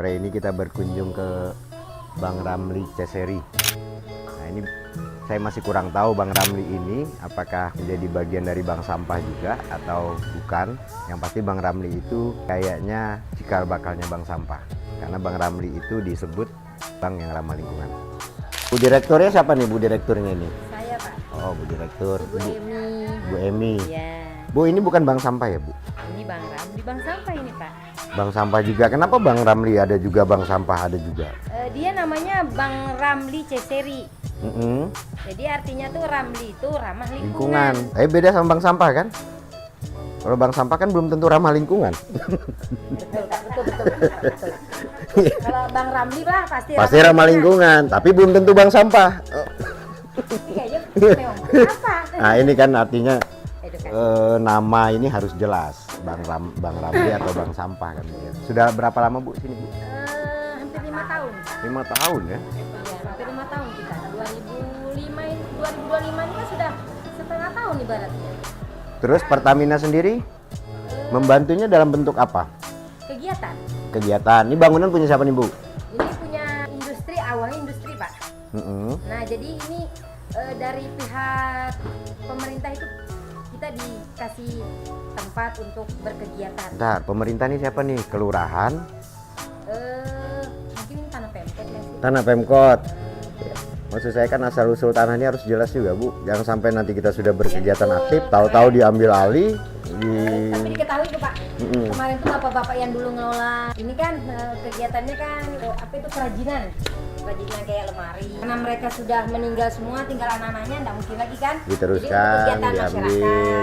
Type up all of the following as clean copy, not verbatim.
Hari ini kita berkunjung ke Bang Ramli Ceseri. Nah ini saya masih kurang tahu Bang Ramli ini apakah menjadi bagian dari bank sampah juga atau bukan. Yang pasti Bang Ramli itu kayaknya cikal bakalnya bank sampah. Karena Bang Ramli itu disebut bank yang ramah lingkungan. Bu Direkturnya siapa nih Bu Direkturnya ini? Saya Pak. Oh Bu Direktur. Bu Emi. Bu Emi. Ya. Bu ini bukan bank sampah ya Bu? Ini Bang Ramli, bank sampah ini Pak. Bank sampah juga. Kenapa Bang Ramli ada juga bank sampah ada juga? Dia namanya Bang Ramli Ceseri. Jadi artinya tuh Ramli itu ramah lingkungan. Beda sama bank sampah kan? Kalau bank sampah kan belum tentu ramah lingkungan. Betul Kak, betul. Kalau Bang Ramli lah Pasti ramah lingkungan, tapi belum tentu bank sampah. Ini kayaknya memang apa? Nah ini kan artinya Edukasi. nama ini harus jelas, Bang Ramli atau bank sampah kan. Sudah berapa lama Bu sini Bu? Hampir 5 tahun. 5 tahun ya? Iya, hampir 5 tahun kita. 2025 ini kan sudah setengah tahun ibaratnya. Terus Pertamina sendiri membantunya dalam bentuk apa? Kegiatan. Kegiatan. Ini bangunan punya siapa nih Bu? Ini punya industri, awalnya industri Pak. Nah jadi ini dari pihak pemerintah itu kita dikasih tempat untuk berkegiatan. Bentar, pemerintah ini siapa nih? Kelurahan? Mungkin ini tanah Pemkot ya sih. Tanah Pemkot. Maksud saya kan asal usul tanahnya harus jelas juga Bu. Jangan sampai nanti kita sudah berkegiatan aktif, tahu-tahu diambil alih. Tapi diketahui tuh Pak, kemarin tuh bapak-bapak yang dulu ngelola ini kan kegiatannya kan apa itu kerajinan kayak lemari. Karena mereka sudah meninggal semua, tinggal anak-anaknya, nggak mungkin lagi kan. Diteruskan, Jadi diambil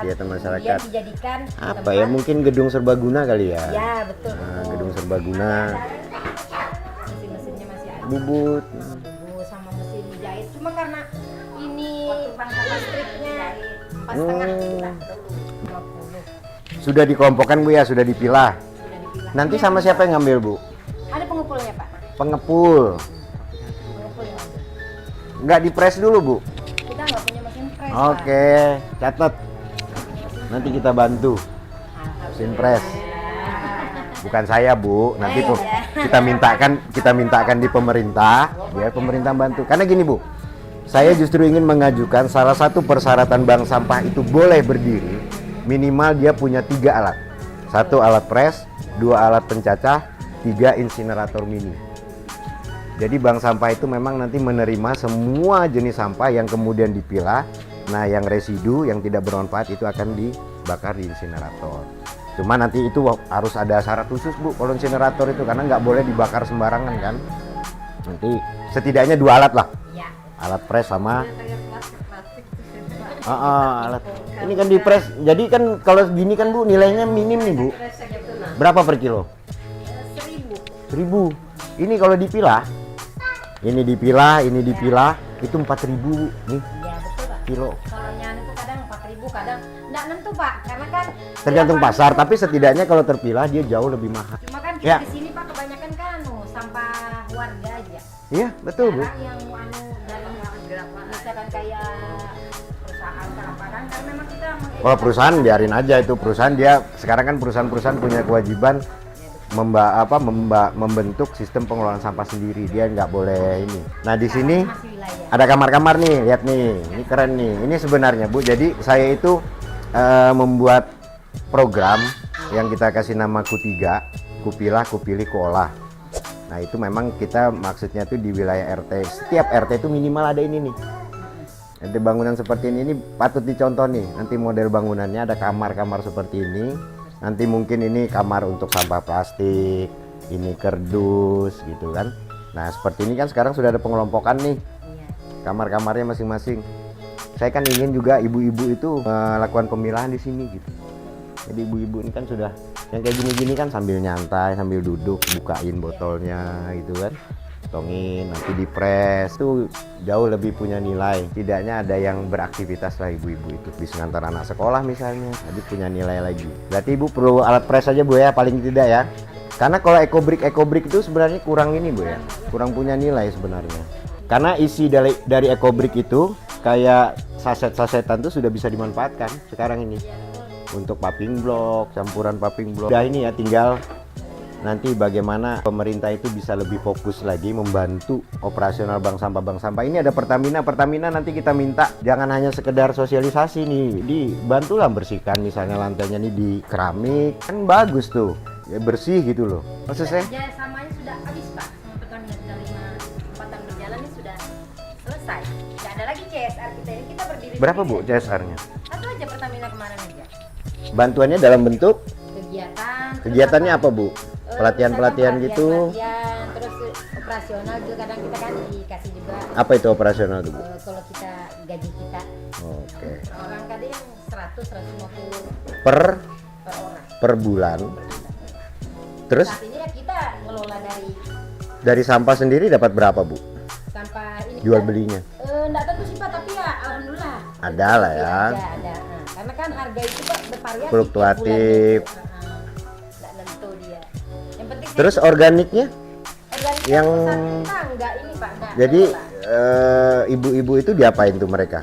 kegiatan masyarakat. Kemudian dijadikan Apa ya, mungkin gedung serbaguna kali ya? Ya betul. Nah, gedung serbaguna. Mesin-mesinnya masih ada. Bubut. Sama mesin jahit. Cuma karena ini listriknya 4,5 50. Sudah dikelompokkan Bu ya, sudah dipilah. Sudah dibilang. Nanti sama siapa yang ngambil Bu? Ada pengepulnya Pak. Pengepul. Pengepul yang ambil. Nggak dipres dulu Bu? Kita nggak punya mesin press. Oke, catat. Nanti kita bantu. Mesin press. Bukan saya Bu, nanti tuh kita mintakan di pemerintah, biar pemerintah bantu. Karena gini Bu, saya justru ingin mengajukan salah satu persyaratan bank sampah itu boleh berdiri, minimal dia punya 3 alat. 1 alat pres, 2 alat pencacah, 3 insinerator mini. Jadi bank sampah itu memang nanti menerima semua jenis sampah yang kemudian dipilah. Nah yang residu, yang tidak bermanfaat itu akan dibakar di insinerator. Cuma nanti itu harus ada syarat khusus Bu kalau insinerator itu, karena nggak boleh dibakar sembarangan kan. Nanti setidaknya 2 alat lah, Ya. alat pres sama alat. Ini kan dipres, jadi kan kalau gini kan Bu nilainya minim nih Bu. Berapa per kilo? 1.000. Ini kalau dipilah, ini dipilah, itu 4.000 Bu nih Iya betul Pak. kilo. Kalau nyan itu kadang 4.000, kadang nggak nentu Pak, karena kan Tergantung dia pasar, paling- tapi setidaknya kalau terpilah dia jauh lebih mahal. Cuma kan Ya. di sini Pak kebanyakan kan sampah warga aja. Iya betul Bu. Jarang yang dalam misalkan kayak perusahaan apa kan, karena memang kita Kalau perusahaan biarin aja, itu perusahaan dia sekarang kan perusahaan punya kewajiban membentuk sistem pengelolaan sampah sendiri, dia nggak boleh ini. Nah di sini masih wilayah. ada kamar-kamar nih, lihat nih, ini keren nih. Ini sebenarnya Bu, jadi saya itu membuat program yang kita kasih nama Q3, Kupilah, Kupilih, Kuolah. Nah itu memang kita maksudnya tuh di wilayah RT, setiap RT itu minimal ada ini nih. Nanti bangunan seperti ini patut dicontoh nih. Nanti model bangunannya ada kamar-kamar seperti ini. Nanti mungkin ini kamar untuk sampah plastik, ini kardus gitu kan. Nah seperti ini kan sekarang sudah ada pengelompokan nih, Iya. kamar-kamarnya masing-masing. Saya kan ingin juga ibu-ibu itu melakukan pemilahan di sini gitu. Jadi ibu-ibu ini kan sudah yang kayak gini-gini kan sambil nyantai, sambil duduk, bukain botolnya gitu kan, tongin, nanti dipres, itu jauh lebih punya nilai. Tidaknya ada yang beraktivitas lah ibu-ibu itu, bisa ngantar anak sekolah misalnya, jadi punya nilai lagi. Berarti ibu perlu alat pres aja Bu ya, paling tidak ya. Karena kalau ekobrik itu sebenarnya kurang ini Bu ya, kurang punya nilai sebenarnya. Karena isi dari ekobrik itu kayak saset-sasetan tuh sudah bisa dimanfaatkan sekarang ini untuk paving block, campuran paving block. Udah ini ya, tinggal nanti bagaimana pemerintah itu bisa lebih fokus lagi membantu operasional bank sampah. Ini ada Pertamina nanti kita minta jangan hanya sekedar sosialisasi nih, dibantulah bersihkan misalnya lantainya nih di keramik, kan bagus tuh, ya bersih gitu loh. Maksud saya? Kerja samanya sudah habis Pak, sama Pertamina sudah 4 tahun berjalan ini sudah selesai. Nggak ada lagi CSR kita berdiri. Berapa Bu sendiri. CSR-nya? Satu aja Pertamina kemarin aja. Bantuannya dalam bentuk? Kegiatan. terus Kegiatannya apa Bu? Pelatihan-pelatihan misalkan gitu? pelatihan, terus operasional juga kadang kita kan dikasih juga. Apa itu operasional tuh Bu? Kalau kita gaji kita Oke. per orang kadang 100-150 Per orang. per bulan. Terus Saat ini ya kita ngelola dari sampah sendiri dapat berapa Bu? sampah ini. Jual kita, belinya? Enggak tentu sih Pak, tapi ya alhamdulillah. Ada lah ya. Ada. Nah, karena kan harga itu Pak bervariasi. Fluktuatif. Enggak nentu dia. Yang penting Terus organiknya? organik yang- kita enggak ini Pak, enggak. Jadi ngelola. ibu-ibu itu diapain tuh mereka?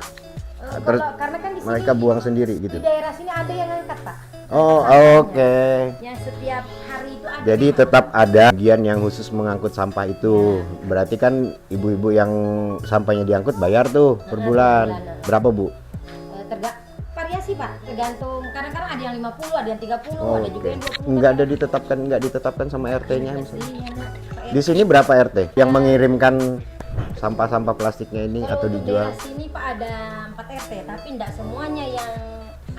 terus Karena kan di sini Mereka buang sendiri gitu. di daerah sini ada yang ngangkat Pak. Oh, Sampahnya. oke. Yang setiap hari itu ada. Jadi yang tetap ngangkat. ada bagian yang khusus mengangkut sampah itu. Berarti kan ibu-ibu yang sampahnya diangkut bayar tuh per bulan. bulan. Berapa Bu? Variasi Pak, tergantung kadang-kadang ada yang 50, ada yang 30, ada juga yang 20. Nggak ditetapkan sama RT-nya misalnya. Bersih, enak. Pak, Di sini berapa RT yang mengirimkan sampah-sampah plastiknya ini Kalau atau untuk dijual? daerah sini Pak ada 4 RT, tapi enggak semuanya yang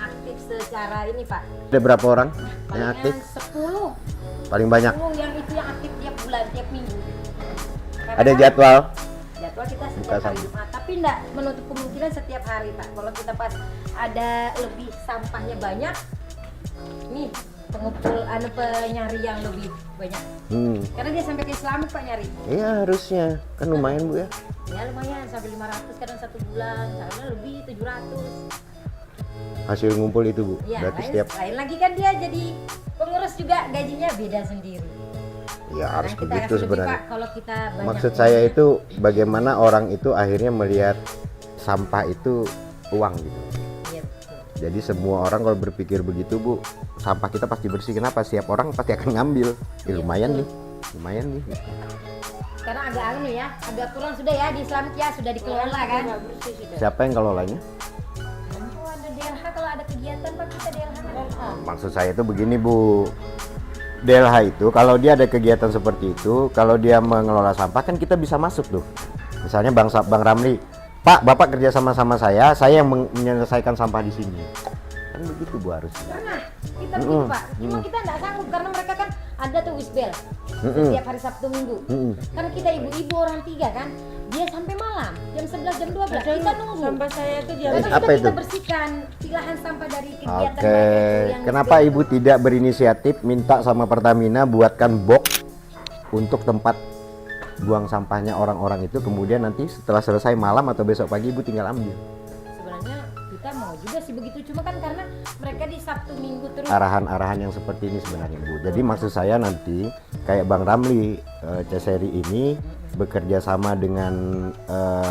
aktif secara ini Pak. Ada berapa orang yang Palingan aktif? 10, Paling banyak. 10 yang itu yang aktif tiap bulan, tiap minggu. Karena Ada kan jadwal. jadwal kita Buka setiap hari sampah. Jumat, tapi enggak menutup kemungkinan setiap hari Pak. Kalau kita pas ada lebih sampahnya banyak, nih pengumpul penyari yang lebih banyak. Karena dia sampai ke Islamik Pak nyari. Iya harusnya. Kan lumayan Bu ya. Ya lumayan sampai 500 kadang 1 bulan, kadang lebih 700. Hasil ngumpul itu Bu. Ya, Berarti lain, setiap lain lagi kan dia jadi pengurus juga gajinya beda sendiri. ya harus Nah, kita begitu kasih lebih, sebenarnya. Pak, kalau kita banyak. Maksud saya itu bagaimana orang itu akhirnya melihat sampah itu uang gitu. Iya, betul. Jadi semua orang kalau berpikir begitu Bu, sampah kita pasti bersih. Kenapa? Setiap orang pasti akan ngambil. Ya, lumayan nih, lumayan nih. Karena agak anu ya, agak kurang sudah ya di Islamik ya sudah dikelola kan. Siapa yang kelolanya? Oh ada DLH kalau ada kegiatan Pak kita DLH kan. Maksud saya itu begini Bu. DLH itu kalau dia ada kegiatan seperti itu, kalau dia mengelola sampah kan kita bisa masuk tuh. Misalnya Bang Ramli, Pak, Bapak kerja sama saya yang menyelesaikan sampah di sini. Kan begitu Bu harusnya. Pernah kita begitu Pak, cuma kita nggak sanggup karena mereka kan ada tuh wisbel setiap hari Sabtu Minggu. Karena kita ibu-ibu orang 3 kan, dia sampai malam jam 11 jam 12 kita nunggu. Sampah saya tuh dia Karena Apa sudah kita itu? bersihkan pilahan sampah dari kegiatan Oke, mereka itu yang kenapa wisbel Ibu itu. tidak berinisiatif minta sama Pertamina buatkan box untuk tempat buang sampahnya orang-orang itu, kemudian nanti setelah selesai malam atau besok pagi Ibu tinggal ambil. Sebenarnya kita mau juga sih begitu, cuma kan karena mereka di Sabtu Minggu terus. Arahan-arahan yang seperti ini sebenarnya Bu. Jadi maksud saya nanti kayak Bang Ramli Ceseri ini bekerja sama dengan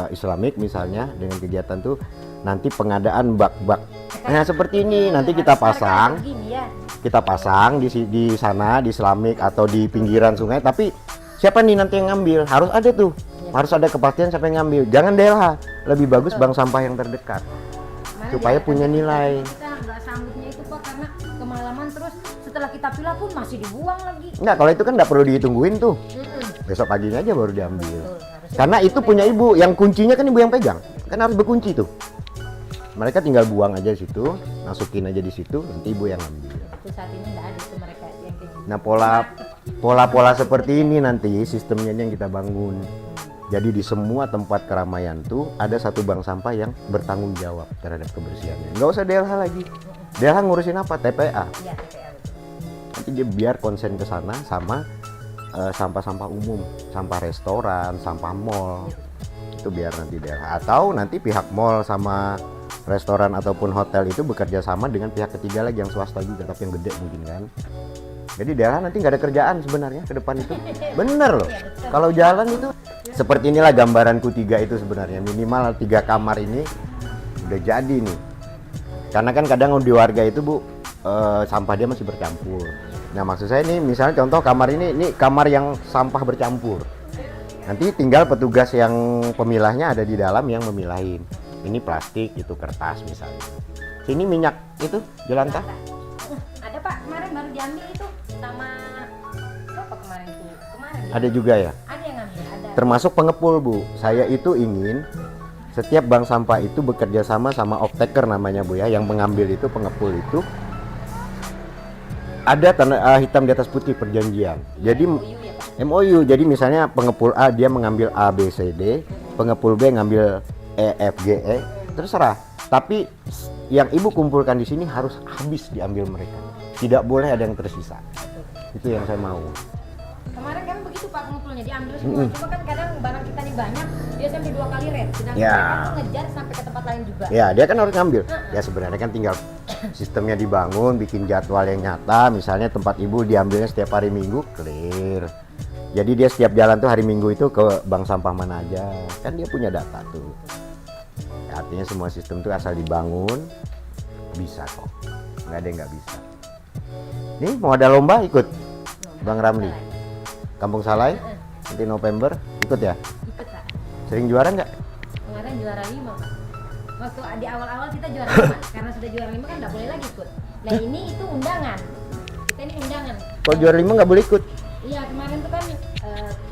Islamik misalnya dengan kegiatan tuh nanti pengadaan bak-bak. Nah seperti ini nanti kita pasang. Begini ya. Kita pasang di sana di Islamik atau di pinggiran sungai, tapi siapa nih nanti yang ngambil? Harus ada tuh. Harus ada kepastian siapa yang ngambil. Jangan DLH. Lebih bagus bank sampah yang terdekat. Mana Supaya dia punya akan nilai. kita nggak sanggupnya itu Pak karena kemalaman terus setelah kita pilah pun masih dibuang lagi. Enggak, kalau itu kan nggak perlu ditungguin tuh. Mm-mm. Besok paginya aja baru diambil. Betul, harusnya Karena kita itu punya ibu, yang kuncinya kan ibu yang pegang. Kan harus berkunci tuh. Mereka tinggal buang aja di situ, masukin aja di situ, nanti ibu yang ambil. Itu saat ini nggak ada tuh mereka yang kayak gitu. Nah, pola seperti ini nanti sistemnya yang kita bangun. Jadi di semua tempat keramaian tuh ada satu bank sampah yang bertanggung jawab terhadap kebersihannya. Nggak usah DLH lagi. DLH ngurusin apa? TPA. Iya, TPA betul. Nanti dia biar konsen ke sana sama sampah-sampah umum, sampah restoran, sampah mall. Itu biar nanti DLH. Atau nanti pihak mall sama restoran ataupun hotel itu bekerja sama dengan pihak ketiga lagi yang swasta juga, tapi yang gede mungkin kan. Jadi DLH nanti nggak ada kerjaan sebenarnya ke depan itu. Bener loh. Kalau jalan itu seperti inilah gambaranku 3 itu sebenarnya. Minimal 3 kamar ini udah jadi nih. Karena kan kadang di warga itu Bu sampah dia masih bercampur. Nah maksud saya ini misalnya contoh kamar ini kamar yang sampah bercampur. Nanti tinggal petugas yang pemilahnya ada di dalam yang memilahin. Ini plastik, itu kertas misalnya. Sini minyak itu jelantah. Ada Pak, kemarin baru diambil itu sama siapa kemarin itu? Kemarin. Ada juga ya. Ada yang ngambil, ada. Termasuk pengepul Bu. Saya itu ingin setiap bank sampah itu bekerja sama off-taker namanya Bu ya. Yang mengambil itu pengepul itu ada tanda hitam di atas putih perjanjian. Jadi MOU ya Pak? MOU. Jadi misalnya pengepul A dia mengambil A B C D, pengepul B ngambil E F G E, terserah. Tapi yang ibu kumpulkan di sini harus habis diambil mereka. Tidak boleh ada yang tersisa. Itu yang saya mau. Kemarin kan begitu Pak pengepulnya diambil semua. Cuma kan kadang barang kita nih banyak, dia sampai 2 kali red. Sedangkan Ya. mereka tuh ngejar sampai ke tempat lain juga. Ya, dia kan harus ngambil. Ya sebenarnya kan tinggal sistemnya dibangun, bikin jadwal yang nyata. Misalnya tempat ibu diambilnya setiap hari Minggu, clear. Jadi dia setiap jalan tuh hari Minggu itu ke bank sampah mana aja. Kan dia punya data tuh. Ya, artinya semua sistem tuh asal dibangun bisa kok. Nggak ada yang nggak bisa. Nih mau ada lomba ikut, Bang Ramli. Kampung Salai, nanti November ikut ya. Ikut Pak. Sering juara nggak? Kemarin juara 5 Pak. Waktu di awal-awal kita juara 5 karena sudah juara 5 kan nggak boleh lagi ikut. Nah ini itu undangan. Kita ini undangan. Kalau juara 5 nggak boleh ikut. Iya kemarin tuh kan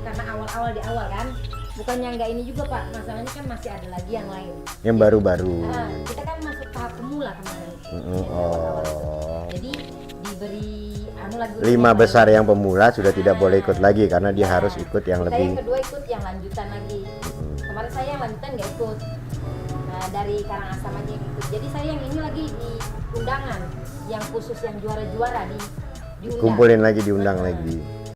karena awal-awal di awal kan. Bukannya nggak ini juga Pak, masalahnya kan masih ada lagi yang lain. Yang baru-baru. Kita kan masuk tahap pemula kemarin. Oh. Jadi diberi lagu 5 besar yang pemula sudah tidak boleh ikut lagi karena dia harus ikut yang kita lebih. yang kedua ikut yang lanjutan lagi. Kemarin saya yang lanjutan nggak ikut. Nah dari Karangasem aja yang ikut. Jadi saya yang ini lagi di undangan, yang khusus yang juara-juara diundang. Kumpulin lagi, diundang lagi.